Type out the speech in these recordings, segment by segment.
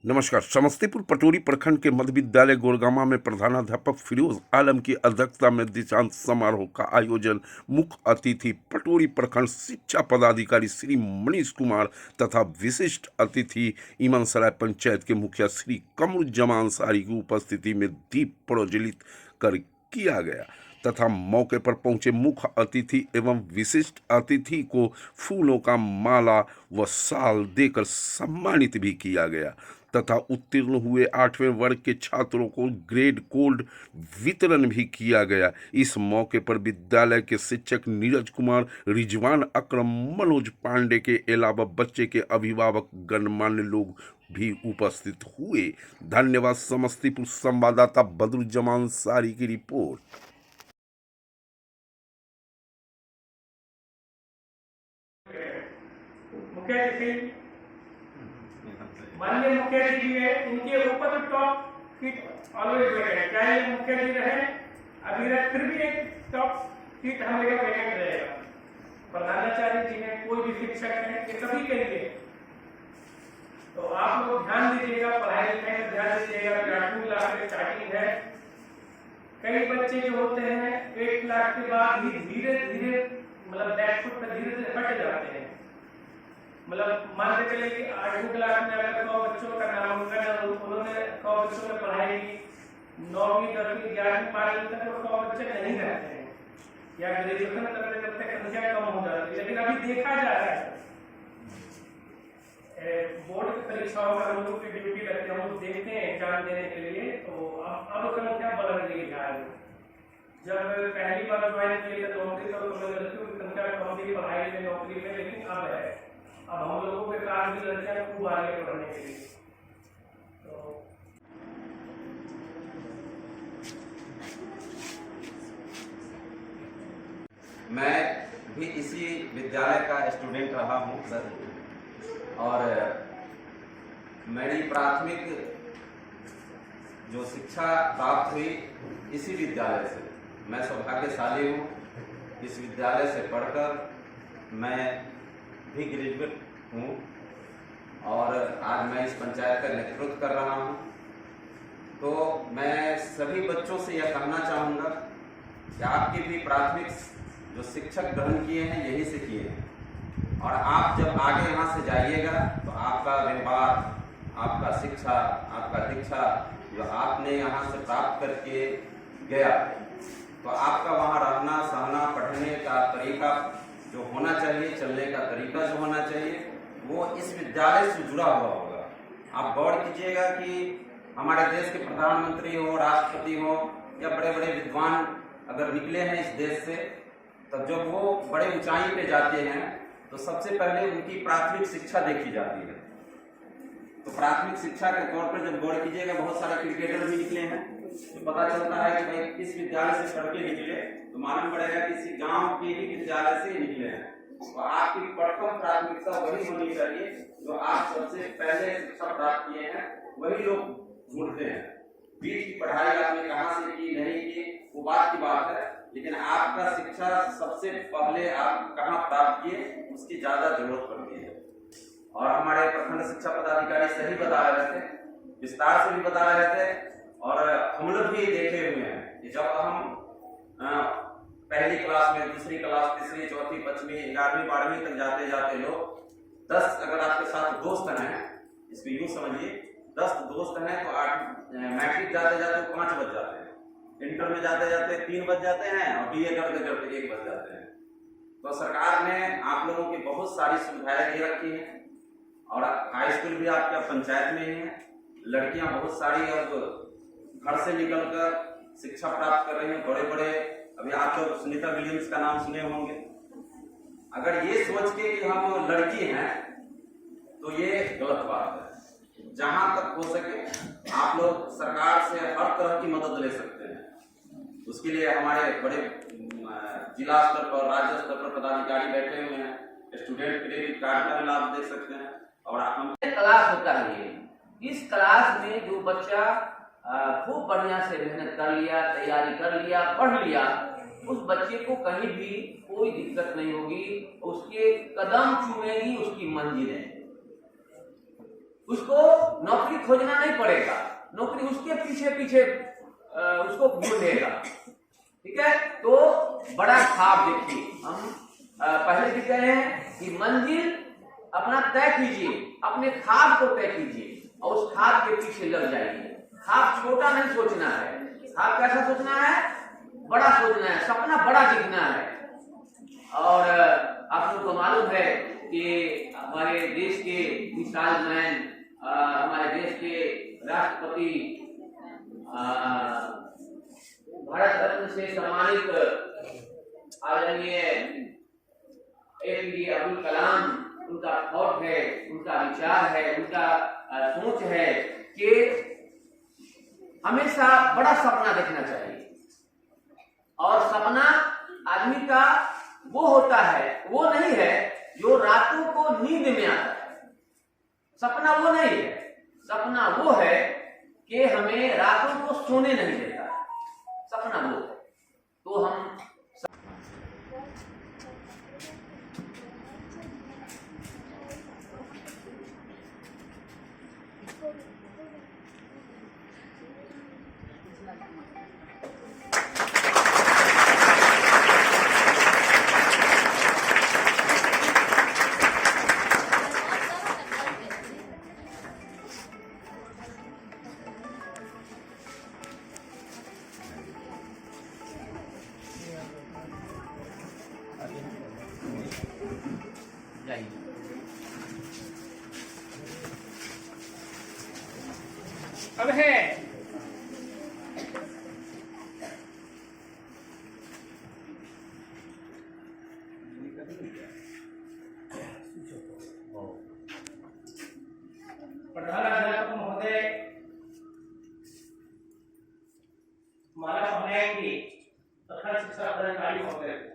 नमस्कार। समस्तीपुर पटोरी प्रखंड के मध्य विद्यालय गोरगामा में प्रधानाध्यापक फिरोज आलम की अध्यक्षता में दीक्षांत समारोह का आयोजन मुख्य अतिथि पटोरी प्रखंड शिक्षा पदाधिकारी श्री मनीष कुमार तथा विशिष्ट अतिथि ईमनसराय पंचायत के मुखिया श्री कमरुज्जमान अंसारी की उपस्थिति में दीप प्रज्वलित कर किया गया तथा मौके पर पहुंचे मुख्य अतिथि एवं विशिष्ट अतिथि को फूलों का माला व शाल देकर सम्मानित भी किया गया तथा उत्तीर्ण हुए 8वें वर्ग के छात्रों को ग्रेड कोल्ड वितरण भी किया गया। इस मौके पर विद्यालय के शिक्षक नीरज कुमार, रिजवान अकरम, मनोज पांडे के अलावा बच्चे के अभिभावक गणमान्य लोग भी उपस्थित हुए। धन्यवाद। समस्तीपुर संवाददाता बदरुज्जमान अंसारी की रिपोर्ट। मुखिया जी माननीय मुखिया जी है, इनके ऊपर तो टॉप सीट ऑलवेज वैकेंट है, चाहे मुखिया जी रहे अभी रहे, फिर भी एक टॉप सीट हमेशा वैकेंट रहेगा। प्रधानाचार्य जी हैं, कोई भी शिक्षक है, ये सभी के लिए तो आप लोग ध्यान दीजिएगा, पढ़ाई लिखाई में ध्यान दीजिएगा। 8वीं क्लास में स्टार्टिंग है, कई बच्चे जो होते हैं 8 क्लास के बाद ही धीरे धीरे मतलब बैकफुट पे धीरे धीरे हट जाते हैं। मतलब मान के चलिए कि 8वीं क्लास में अगर 100 बच्चों का नामांकन उन्होंने 100 बच्चों में पढ़ाई की, 9वीं 10वीं 11वीं 12वीं तक तो 100 बच्चे नहीं रहते हैं या ग्रेजुएशन करते करते संख्या कम हो जाती है। लेकिन अभी देखा जा रहा है बोर्ड की परीक्षाओं में हम लोग की ड्यूटी लगती है, हम लोग देखते हैं एग्जाम देने के लिए, तो अब संख्या बढ़ रही है। जब पहली बार ज्वाइन किए थे नौकरी तो लड़कियों की संख्या कम थी पढ़ाई में नौकरी में, लेकिन अब है, अब हम लोगों के साथ भी लड़कियां खूब आगे बढ़ने के लिए। तो मैं भी इसी विद्यालय का स्टूडेंट रहा हूँ सर, और मेरी प्राथमिक जो शिक्षा प्राप्त हुई इसी विद्यालय से। मैं सौभाग्यशाली हूँ, इस विद्यालय से पढ़कर मैं भी ग्रेजुएट हूँ और आज मैं इस पंचायत का नेतृत्व कर रहा हूँ। तो मैं सभी बच्चों से यह कहना चाहूँगा कि आपकी भी प्राथमिक जो शिक्षक ग्रहण किए हैं यहीं से किए हैं, और आप जब आगे यहाँ से जाइएगा तो आपका व्यवहार, आपका शिक्षा, आपका दीक्षा जो आपने यहाँ से प्राप्त करके गया, तो आपका वहाँ रहना सहना पढ़ने का तरीका जो होना चाहिए, चलने का तरीका जो होना चाहिए, वो इस विद्यालय से जुड़ा हुआ होगा। आप गौर कीजिएगा कि हमारे देश के प्रधानमंत्री हो, राष्ट्रपति हो या बड़े बड़े विद्वान अगर निकले हैं इस देश से, तब जब वो बड़े ऊंचाई पे जाते हैं तो सबसे पहले उनकी प्राथमिक शिक्षा देखी जाती है। तो प्राथमिक शिक्षा के तौर पर जब गौर कीजिएगा, बहुत सारे क्रिकेटर भी निकले हैं, तो पता चलता है कि भाई किस विद्यालय से पढ़ के निकले, तो मालूम पड़ेगा किसी गांव के ही विद्यालय से निकले हैं। तो आपकी प्रथम प्राथमिकता वही होनी चाहिए, जो आप सबसे पहले शिक्षा प्राप्त किए हैं वही लोग ढूंढते हैं। बीच की पढ़ाई आपने कहाँ से की नहीं की वो बात की बात है, लेकिन आपका शिक्षा सबसे पहले आप कहाँ प्राप्त किए उसकी ज्यादा जरूरत पड़ती है। और हमारे प्रखंड शिक्षा पदाधिकारी सही बता रहे थे, विस्तार से भी बता रहे थे, और हम लोग भी देखे हुए हैं कि जब हम पहली क्लास में, दूसरी क्लास, तीसरी, चौथी, 5वीं, 11वीं 12वीं तक जाते जाते लोग 10 अगर आपके साथ दोस्त हैं, इसको यूं समझिए 10 दोस्त हैं तो 8 मैट्रिक जाते जाते 5 बज जाते हैं, इंटर में जाते जाते 3 बज जाते हैं, और बीए करते करते 1 बज जाते हैं। तो सरकार ने आप लोगों की बहुत सारी सुविधाएं दे रखी हैं, और हाई स्कूल भी आपके पंचायत में ही है। लड़कियां बहुत सारी अब घर से निकलकर शिक्षा प्राप्त कर रही हैं, बड़े बड़े, अभी आप लोग सुनीता विलियम्स का नाम सुने होंगे। अगर ये सोच के कि हम लड़की हैं तो ये गलत बात है। जहां तक हो सके आप लोग सरकार से हर तरह की मदद ले सकते हैं। उसके लिए हमारे बड़े जिला स्तर पर, राज्य स्तर पर पदाधिकारी बैठे हुए हैं, स्टूडेंट क्रेडिट कार्ड का लाभ दे सकते हैं। और हम क्लास होता है, इस क्लास में जो बच्चा खूब बढ़िया से मेहनत कर लिया, तैयारी कर लिया, पढ़ लिया, उस बच्चे को कहीं भी कोई दिक्कत नहीं होगी, उसके कदम चूमेगी उसकी मंजिलें। उसको नौकरी खोजना नहीं पड़ेगा, नौकरी उसके पीछे पीछे उसको ढूंढेगा। ठीक है, तो बड़ा ख्वाब देखिए। हम पहले भी कहे हैं कि मंजिल अपना तय कीजिए, अपने ख्वाब को तय कीजिए और उस ख्वाब के पीछे लग जाइए। ख्वाब छोटा नहीं सोचना है, ख्वाब कैसा सोचना है, बड़ा सोचना है, सपना बड़ा दिखना है। और आप लोग को मालूम है कि हमारे देश के मिसाइल मैन, हमारे देश के राष्ट्रपति, भारत रत्न से सम्मानित आदरणीय APJ अब्दुल कलाम, उनका थॉट है, उनका विचार है, उनका सोच है कि हमेशा बड़ा सपना देखना चाहिए। और सपना आदमी का वो होता है, वो नहीं है जो रातों को नींद में आता है। सपना वो नहीं है, सपना वो है कि हमें रातों को सोने नहीं देता। सपना वो है। तो हम अब है प्रधानाध्यापक महोदय माला पहनाएंगे तथा शिक्षा पदाधिकारी महोदय को।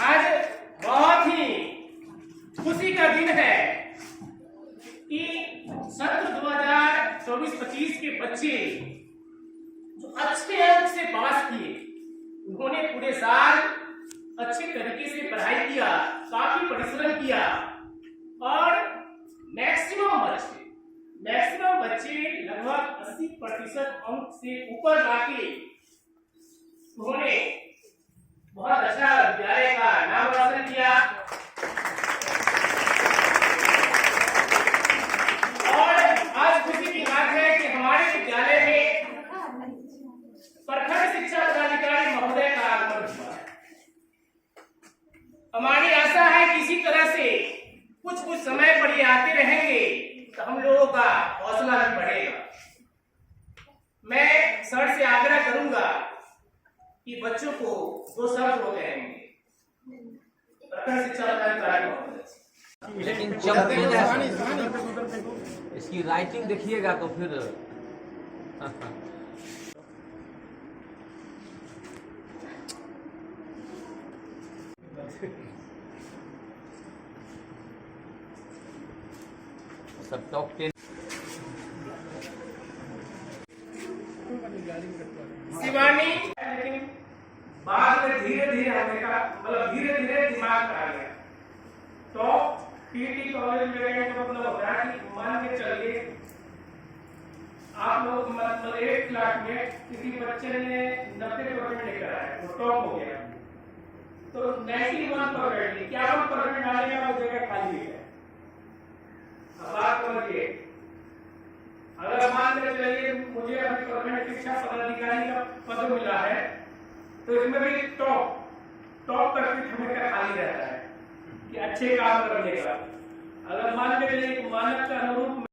आज बहुत ही खुशी का दिन है कि सत्र 2024-25 के बच्चे जो अच्छे अंक से पास किए, उन्होंने पूरे साल अच्छे तरीके से पढ़ाई किया, काफी परिश्रम किया और मैक्सिमम बच्चे लगभग 80% अंक से ऊपर लाके उन्होंने बहुत अच्छा विद्यालय का नाम रोशन किया। और आज खुशी की बात है कि हमारे विद्यालय में प्रखंड शिक्षा पदाधिकारी महोदय का आगमन हुआ है। हमारी आशा है कि इसी तरह से कुछ समय पर ये आते रहेंगे तो हम लोगों का हौसला भी बढ़ेगा। मैं सर से आग्रह करूंगा कि बच्चों को 2 शब्द वो कहेंगे। प्रखंड शिक्षा पदाधिकारी महोदय। लेकिन चमकती जैसे इसकी राइटिंग देखिएगा तो फिर सब टॉप 10 शिवानी, लेकिन बाद में धीरे धीरे हमने का मतलब धीरे धीरे दिमाग में आ गया। तो पीटी कॉलेज में रहने का मतलब होता है कि मान के चलिए आप लोग मतलब 1 लाख में किसी बच्चे ने 90% लेकर आया तो टॉप हो गया, तो 91% 51% आने का वो जगह खाली है। अब बात समझिए, अगर मान के चलिए मुझे अभी प्रखंड शिक्षा पदाधिकारी का पद मिला है, तो इसमें भी टॉप का सीट हमेशा खाली रहता है कि अच्छे काम करने का। अगर मान के चलिए मानक के अनुरूप